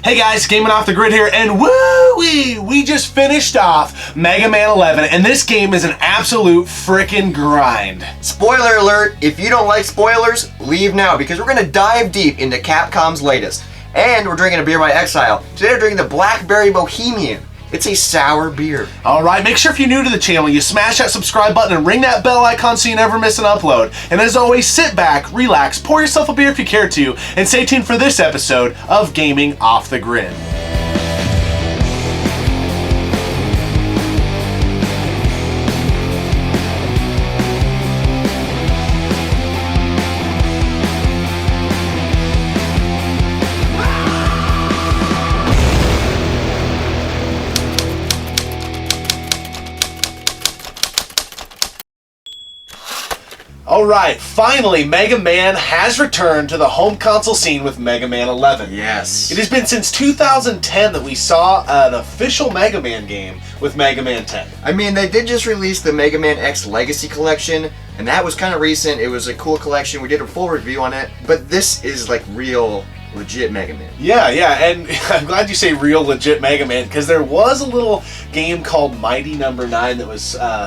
Hey guys, Gaming Off the Grid here, and woo-wee! We just finished off Mega Man 11, and this game is an absolute frickin' grind. Spoiler alert, if you don't like spoilers, leave now, because we're going to dive deep into Capcom's latest. And we're drinking a beer by Exile. Today we're drinking the Blackberry Bohemian. It's a sour beer. Alright, make sure if you're new to the channel, you smash that subscribe button and ring that bell icon so you never miss an upload. And as always, sit back, relax, pour yourself a beer if you care to, and stay tuned for this episode of Gaming Off the Grid. Alright, finally, Mega Man has returned to the home console scene with Mega Man 11. Yes. It has been since 2010 that we saw an official Mega Man game with Mega Man 10. I mean, they did just release the Mega Man X Legacy Collection, and that was kind of recent. It was a cool collection. We did a full review on it, but this is like real, legit Mega Man. Yeah, and I'm glad you say real, legit Mega Man, because there was a little game called Mighty Number 9 that was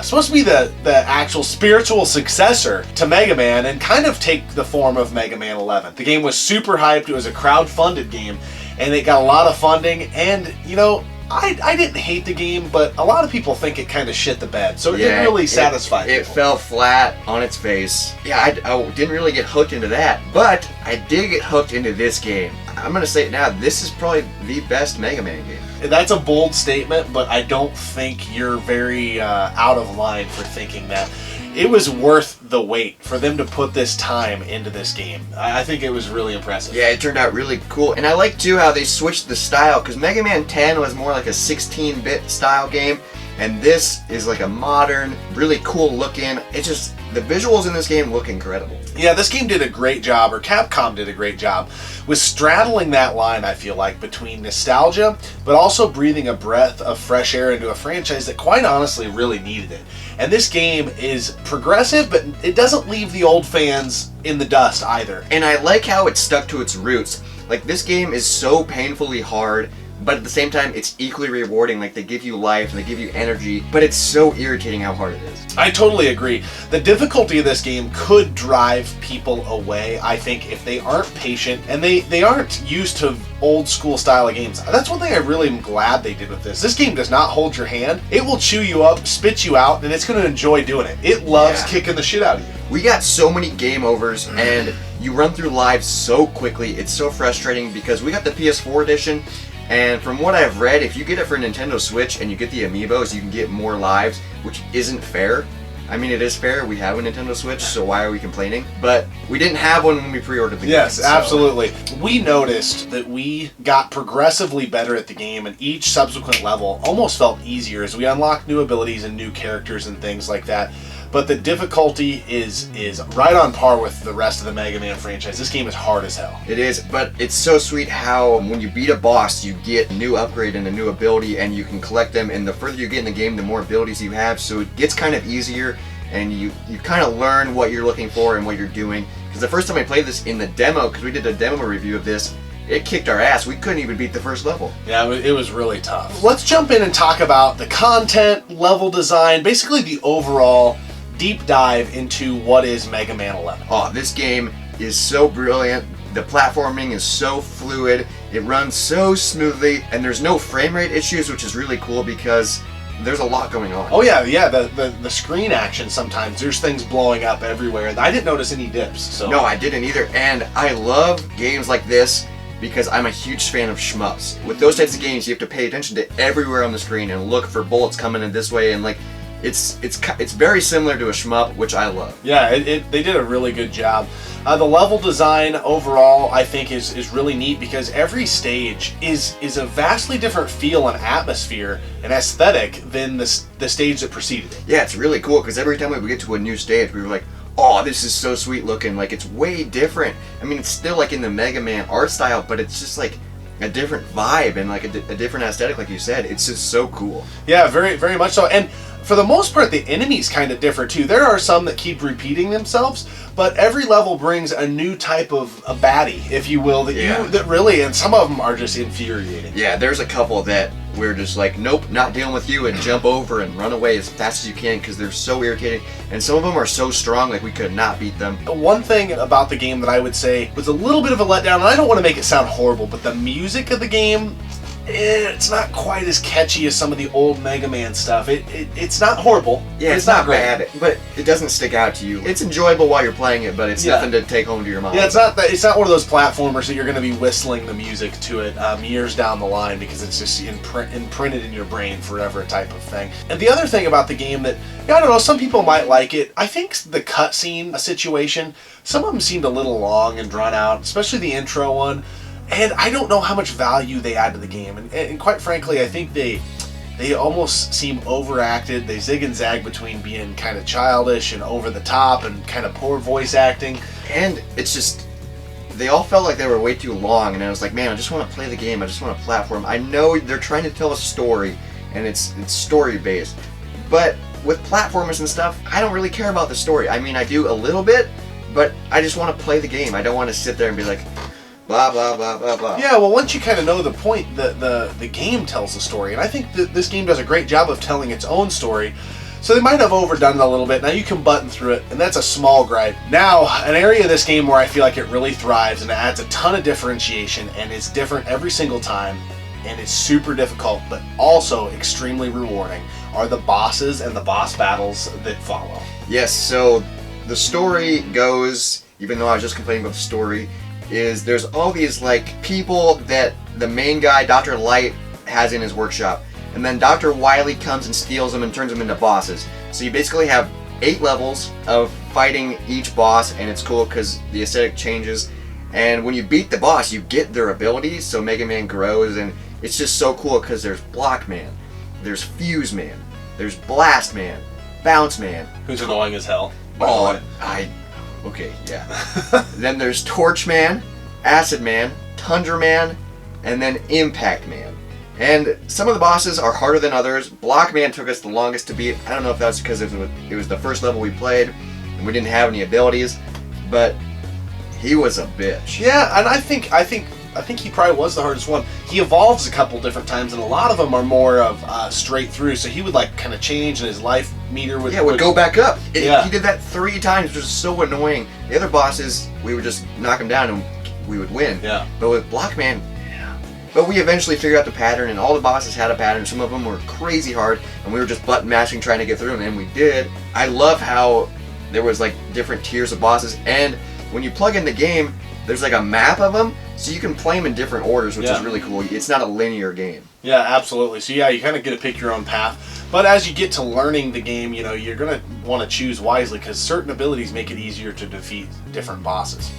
supposed to be the actual spiritual successor to Mega Man and kind of take the form of Mega Man 11. The game was super hyped. It was a crowd-funded game, and it got a lot of funding, and, you know, I didn't hate the game, but a lot of people think it kind of shit the bed, so it didn't really satisfy people. It fell flat on its face. Yeah, I didn't really get hooked into that, but I did get hooked into this game. I'm going to say it now, this is probably the best Mega Man game. That's a bold statement, but I don't think you're very out of line for thinking that. It was worth the wait for them to put this time into this game. I think it was really impressive. Yeah, it turned out really cool. And I like too how they switched the style, because Mega Man 10 was more like a 16-bit style game, and this is like a modern, really cool looking. It's just, the visuals in this game look incredible. Yeah, this game did a great job, or Capcom did a great job, with straddling that line, I feel like, between nostalgia, but also breathing a breath of fresh air into a franchise that quite honestly really needed it. And this game is progressive, but it doesn't leave the old fans in the dust either. And I like how it stuck to its roots. Like, this game is so painfully hard, but at the same time, it's equally rewarding. Like, they give you life and they give you energy, but it's so irritating how hard it is. I totally agree. The difficulty of this game could drive people away, I think, if they aren't patient and they aren't used to old school style of games. That's one thing I really am glad they did with this. This game does not hold your hand. It will chew you up, spit you out, and it's going to enjoy doing it. It loves kicking the shit out of you. We got so many game overs, and you run through lives so quickly. It's so frustrating because we got the PS4 edition, and from what I've read, if you get it for Nintendo Switch and you get the amiibos, you can get more lives, which isn't fair. I mean, it is fair. We have a Nintendo Switch, so why are we complaining? But we didn't have one when we pre-ordered the game. Yes, absolutely. We noticed that we got progressively better at the game, and each subsequent level almost felt easier as we unlocked new abilities and new characters and things like that. But the difficulty is right on par with the rest of the Mega Man franchise. This game is hard as hell. It is, but it's so sweet how when you beat a boss, you get a new upgrade and a new ability, and you can collect them, and the further you get in the game, the more abilities you have, so it gets kind of easier, and you kind of learn what you're looking for and what you're doing. Because the first time I played this in the demo, because we did a demo review of this, it kicked our ass. We couldn't even beat the first level. Yeah, it was really tough. Let's jump in and talk about the content, level design, basically the overall deep dive into what is Mega Man 11. Oh, this game is so brilliant. The platforming is so fluid. It runs so smoothly, and there's no frame rate issues, which is really cool because there's a lot going on. Oh yeah, the screen action sometimes, there's things blowing up everywhere. I didn't notice any dips. So. No, I didn't either, and I love games like this because I'm a huge fan of shmups. With those types of games, you have to pay attention to everywhere on the screen and look for bullets coming in this way, and like, it's very similar to a shmup, which I love. Yeah, they did a really good job. The level design overall, I think, is really neat because every stage is a vastly different feel and atmosphere and aesthetic than the stage that preceded it. Yeah, it's really cool because every time we get to a new stage, we were like, oh, this is so sweet looking. Like, it's way different. I mean, it's still like in the Mega Man art style, but it's just like a different vibe and like a different aesthetic, like you said. It's just so cool. Yeah, very, very much so. And For the most part, the enemies kind of differ too. There are some that keep repeating themselves, but every level brings a new type of a baddie, if you will, that really, and some of them are just infuriating. Yeah, there's a couple that we're just like, nope, not dealing with you, and jump over and run away as fast as you can because they're so irritating. And some of them are so strong, like we could not beat them. One thing about the game that I would say was a little bit of a letdown, and I don't want to make it sound horrible, but the music of the game, it's not quite as catchy as some of the old Mega Man stuff. It's not horrible. Yeah, it's not bad, but it doesn't stick out to you. It's enjoyable while you're playing it, but it's nothing to take home to your mom. Yeah, it's not one of those platformers that you're going to be whistling the music to it years down the line because it's just imprinted in your brain forever type of thing. And the other thing about the game that, I don't know, some people might like it. I think the cutscene situation, some of them seemed a little long and drawn out, especially the intro one. And I don't know how much value they add to the game. And quite frankly, I think they almost seem overacted. They zig and zag between being kind of childish and over the top and kind of poor voice acting. And it's just, they all felt like they were way too long. And I was like, man, I just want to play the game. I just want to platform. I know they're trying to tell a story, and it's story-based. But with platformers and stuff, I don't really care about the story. I mean, I do a little bit, but I just want to play the game. I don't want to sit there and be like, blah, blah, blah, blah, blah. Yeah, well, once you kind of know the point, the game tells the story. And I think that this game does a great job of telling its own story. So they might have overdone it a little bit. Now you can button through it, and that's a small gripe. Now, an area of this game where I feel like it really thrives and it adds a ton of differentiation, and it's different every single time, and it's super difficult, but also extremely rewarding, are the bosses and the boss battles that follow. Yes, so the story goes, even though I was just complaining about the story, is there's all these like people that the main guy, Dr. Light, has in his workshop, and then Dr. Wily comes and steals them and turns them into bosses. So you basically have 8 levels of fighting each boss, and it's cool because the aesthetic changes, and when you beat the boss you get their abilities, so Mega Man grows, and it's just so cool because there's Block Man, there's Fuse Man, there's Blast Man, Bounce Man, who's annoying as hell. Okay, yeah. Then there's Torch Man, Acid Man, Tundra Man, and then Impact Man. And some of the bosses are harder than others. Block Man took us the longest to beat. I don't know if that's because it was the first level we played and we didn't have any abilities, but he was a bitch. Yeah, and I think he probably was the hardest one. He evolves a couple different times, and a lot of them are more of straight through. So he would like kind of change, and his life meter would go back up. He did that 3 times, which was so annoying. The other bosses, we would just knock him down and we would win. Yeah. But with Blockman, but we eventually figured out the pattern, and all the bosses had a pattern. Some of them were crazy hard, and we were just button mashing trying to get through them, and we did. I love how there was like different tiers of bosses, and when you plug in the game, there's like a map of them, so you can play them in different orders, which is really cool. It's not a linear game. Yeah, absolutely. So yeah, you kind of get to pick your own path. But as you get to learning the game, you know, you're going to want to choose wisely because certain abilities make it easier to defeat different bosses.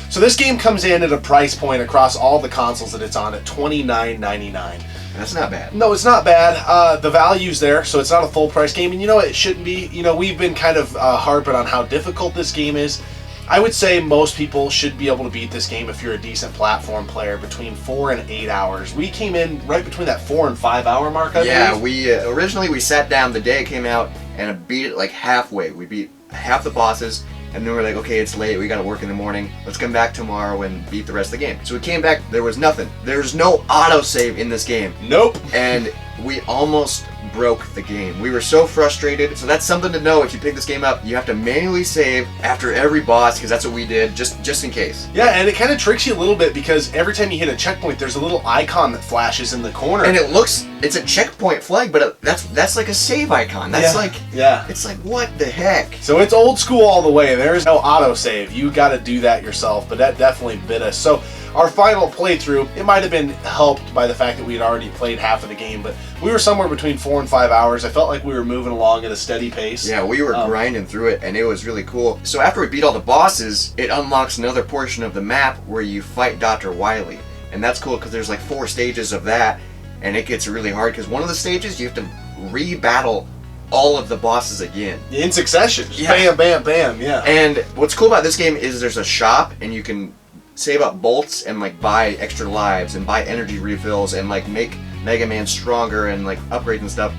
So this game comes in at a price point across all the consoles that it's on at $29.99. That's not bad. No, it's not bad. The value's there, so it's not a full price game. And you know, it shouldn't be. You know, we've been kind of harping on how difficult this game is. I would say most people should be able to beat this game if you're a decent platform player between 4 and 8 hours. We came in right between that 4 and 5 hour mark, I believe. We originally we sat down the day it came out and beat it like halfway. We beat half the bosses, and then we're like, okay, it's late, we gotta work in the morning, let's come back tomorrow and beat the rest of the game. So we came back, there was nothing. There's no autosave in this game. Nope. And we almost broke the game. We were so frustrated. So that's something to know. If you pick this game up, you have to manually save after every boss, because that's what we did, just in case. Yeah, and it kind of tricks you a little bit because every time you hit a checkpoint, there's a little icon that flashes in the corner. And it's a checkpoint flag, but that's like a save icon. That's it's like, what the heck? So it's old school all the way. There's no autosave. You got to do that yourself, but that definitely bit us. So our final playthrough, it might have been helped by the fact that we had already played half of the game, but we were somewhere between 4 and 5 hours. I felt like we were moving along at a steady pace. Yeah, we were grinding through it, and it was really cool. So after we beat all the bosses, it unlocks another portion of the map where you fight Dr. Wily. And that's cool because there's like 4 stages of that, and it gets really hard because one of the stages you have to re-battle all of the bosses again. In succession. Just bam, bam, bam, yeah. And what's cool about this game is there's a shop, and you can save up bolts and like buy extra lives and buy energy refills and like make Mega Man stronger and like upgrades and stuff.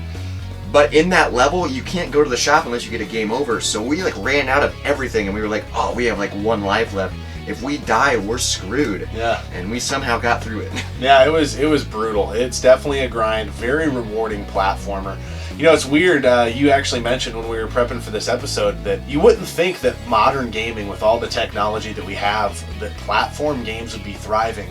But in that level, you can't go to the shop unless you get a game over. So we like ran out of everything, and we were like, oh, we have like 1 life left. If we die, we're screwed. Yeah. And we somehow got through it. Yeah, it was brutal. It's definitely a grind. Very rewarding platformer. You know, it's weird. You actually mentioned when we were prepping for this episode that you wouldn't think that modern gaming, with all the technology that we have, that platform games would be thriving.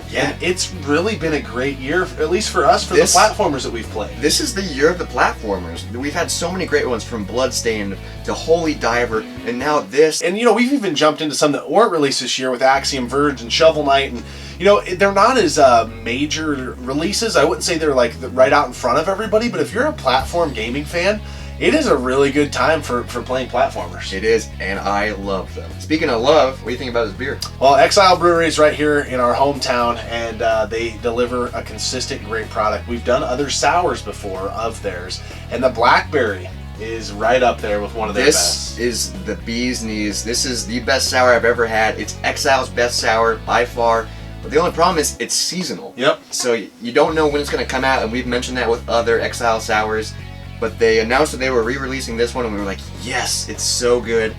Yeah. And it's really been a great year, at least for us, for the platformers that we've played. This is the year of the platformers. We've had so many great ones, from Bloodstained to Holy Diver, and now this. And, you know, we've even jumped into some that weren't released this year with Axiom Verge and Shovel Knight. And, you know, they're not as major releases. I wouldn't say they're, like, right out in front of everybody. But if you're a platform gaming fan, it is a really good time for playing platformers. It is, and I love them. Speaking of love, what do you think about this beer? Well, Exile Brewery is right here in our hometown, and they deliver a consistent, great product. We've done other sours before of theirs, and the Blackberry is right up there with one of their best. This is the bee's knees. This is the best sour I've ever had. It's Exile's best sour by far. But the only problem is it's seasonal. Yep. So you don't know when it's going to come out, and we've mentioned that with other Exile sours. But they announced that they were re-releasing this one, and we were like, yes, it's so good.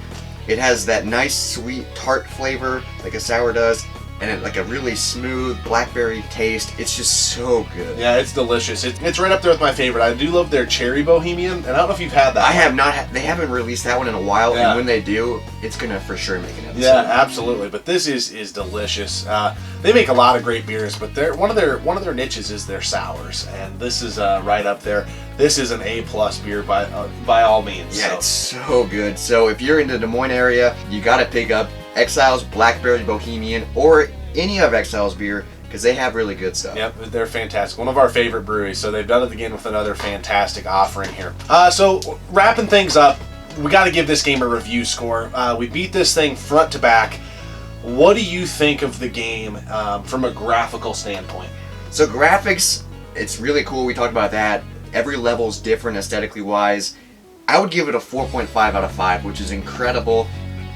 It has that nice, sweet, tart flavor like a sour does, and like a really smooth blackberry taste. It's just so good. Yeah, it's delicious. It's right up there with my favorite. I do love their cherry Bohemian, and I don't know if you've had that. I have not. They haven't released that one in a while, Yeah. and when they do, it's gonna for sure make an episode. Yeah, absolutely. But this is delicious. They make a lot of great beers, but one of their niches is their sours, and this is right up there. This is an A+ beer by all means. Yeah, so. it's so good. So if you're in the Des Moines area, you gotta pick up Exile's Blackberry Bohemian or any of Exile's beer, because they have really good stuff. Yep, they're fantastic. One of our favorite breweries, so they've done it again with another fantastic offering here. So wrapping things up, we got to give this game a review score. We beat this thing front to back. What do you think of the game from a graphical standpoint? So graphics, it's really cool. We talked about that. Every level is different aesthetically wise. I would give it a 4.5 out of 5, which is incredible.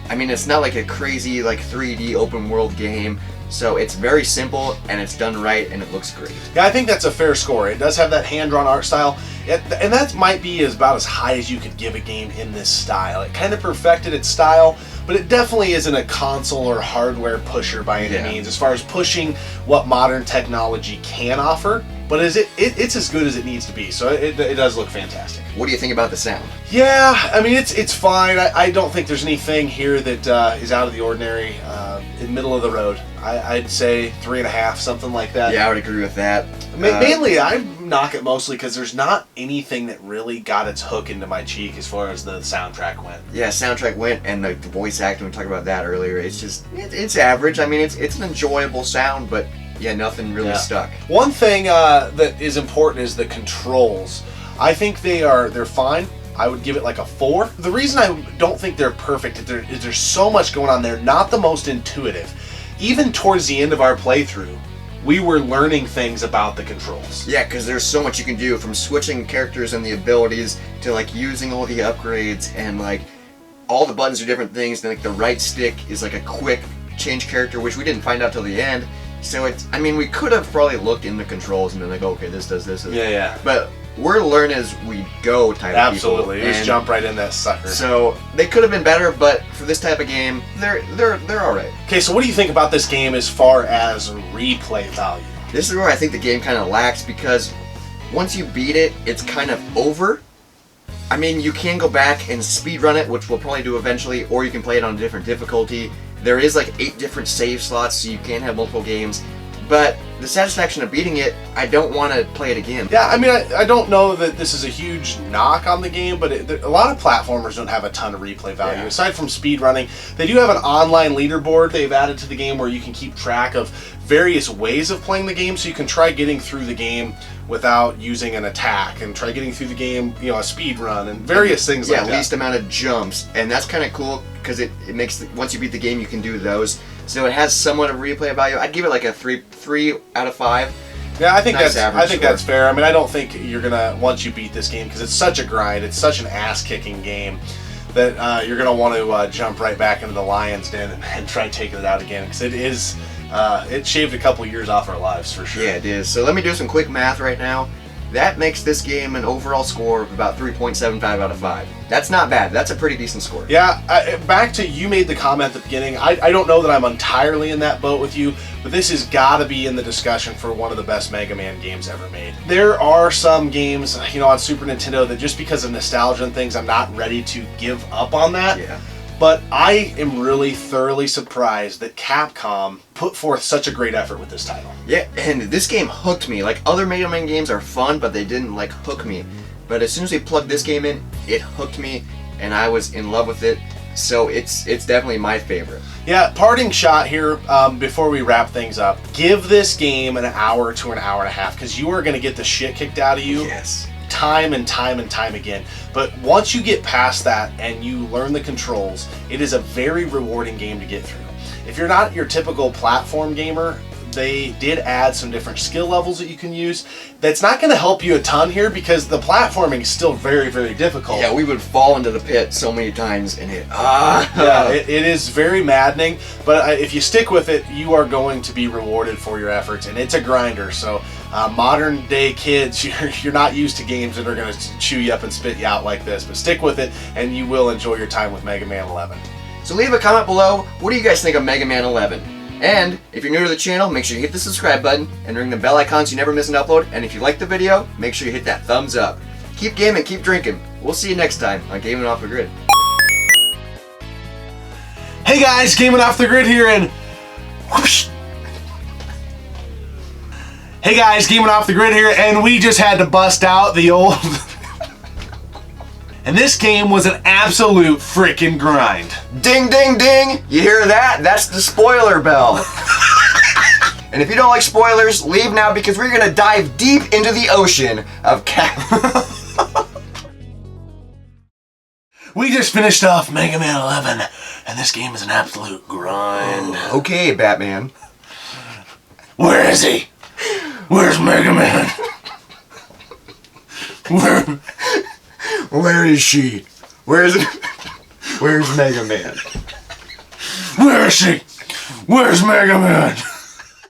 I mean, it's not like a crazy like 3D open world game, so it's very simple and it's done right and it looks great. Yeah, I think that's a fair score. It does have that hand-drawn art style, and that might be about as high as you could give a game in this style. It kind of perfected its style, but it definitely isn't a console or hardware pusher by any means as far as pushing what modern technology can offer. But it's as good as it needs to be, so it does look fantastic. What do you think about the sound? Yeah, I mean, it's fine. I don't think there's anything here that is out of the ordinary. In middle of the road, I'd say 3.5, something like that. Yeah, I would agree with that. Mainly, I knock it mostly because there's not anything that really got its hook into my cheek as far as the soundtrack went. Yeah, soundtrack went, and the voice acting, we talked about that earlier. It's just, it's average. I mean, it's an enjoyable sound, but yeah, nothing really stuck. One thing that is important is the controls. I think they're fine. I would give it like a 4. The reason I don't think they're perfect is there's so much going on. They're not the most intuitive. Even towards the end of our playthrough, we were learning things about the controls. Yeah, because there's so much you can do, from switching characters and the abilities to like using all the upgrades, and like all the buttons are different things. And like the right stick is like a quick change character, which we didn't find out till the end. So it's, I mean, we could have probably looked in the controls and been like, okay, this does this. Yeah. But we're learn as we go type of people. Absolutely. Just jump right in that sucker. So they could have been better, but for this type of game, they're all right. Okay, so what do you think about this game as far as replay value? This is where I think the game kind of lacks, because once you beat it, it's kind of over. I mean, you can go back and speedrun it, which we'll probably do eventually, or you can play it on a different difficulty. There is like 8 different save slots, so you can have multiple games. But the satisfaction of beating it, I don't want to play it again. Yeah, I mean, I don't know that this is a huge knock on the game, but a lot of platformers don't have a ton of replay value. Yeah. Aside from speedrunning, they do have an online leaderboard they've added to the game where you can keep track of various ways of playing the game, so you can try getting through the game without using an attack, and try getting through the game, you know, a speed run, and various things like that. Yeah, least amount of jumps, and that's kind of cool, because it makes, once you beat the game, you can do those. So it has somewhat of replay value. I'd give it like a 3 out of 5. Yeah, I think Nice that's fair. I mean, I don't think you're gonna, once you beat this game, because it's such a grind, it's such an ass-kicking game, that you're gonna want to jump right back into the lion's den and try taking it out again, because it is, it shaved a couple years off our lives for sure. Yeah, it is. So let me do some quick math right now. that makes this game an overall score of about 3.75 out of 5. That's not bad. That's a pretty decent score. Yeah, back to you made the comment at the beginning. I don't know that I'm entirely in that boat with you, but this has got to be in the discussion for one of the best Mega Man games ever made. There are some games, you know, on Super Nintendo that just because of nostalgia and things, I'm not ready to give up on that. Yeah. But I am really thoroughly surprised that Capcom put forth such a great effort with this title. Yeah, and this game hooked me. Like, other Mega Man games are fun, but they didn't, like, hook me. But as soon as we plugged this game in, it hooked me, and I was in love with it. So it's definitely my favorite. Yeah, parting shot here before we wrap things up. Give this game an hour to an hour and a half, because you are going to get the shit kicked out of you. Yes. Time and time and time again. But once you get past that and you learn the controls, it is a very rewarding game to get through. If you're not your typical platform gamer, they did add some different skill levels that you can use. That's not going to help you a ton here because the platforming is still very, very difficult. Yeah, we would fall into the pit so many times and it is very maddening, but if you stick with it, you are going to be rewarded for your efforts, and it's a grinder. So modern day kids, you're not used to games that are going to chew you up and spit you out like this, but stick with it and you will enjoy your time with Mega Man 11. So leave a comment below. What do you guys think of Mega Man 11? And if you're new to the channel, make sure you hit the subscribe button and ring the bell icon so you never miss an upload. And if you like the video, make sure you hit that thumbs up. Keep gaming, keep drinking. We'll see you next time on Gaming Off the Grid. Hey guys, Gaming Off the Grid here, and whoosh. Hey guys, Gaming Off the Grid here, and we just had to bust out the old and this game was an absolute freaking grind. Ding, ding, ding! You hear that? That's the spoiler bell. And if you don't like spoilers, leave now because we're gonna dive deep into the ocean of We just finished off Mega Man 11, and this game is an absolute grind. Okay, Batman. Where is he? Where's Mega Man? Where is she? Where's Mega Man? Where is she? Where's Mega Man?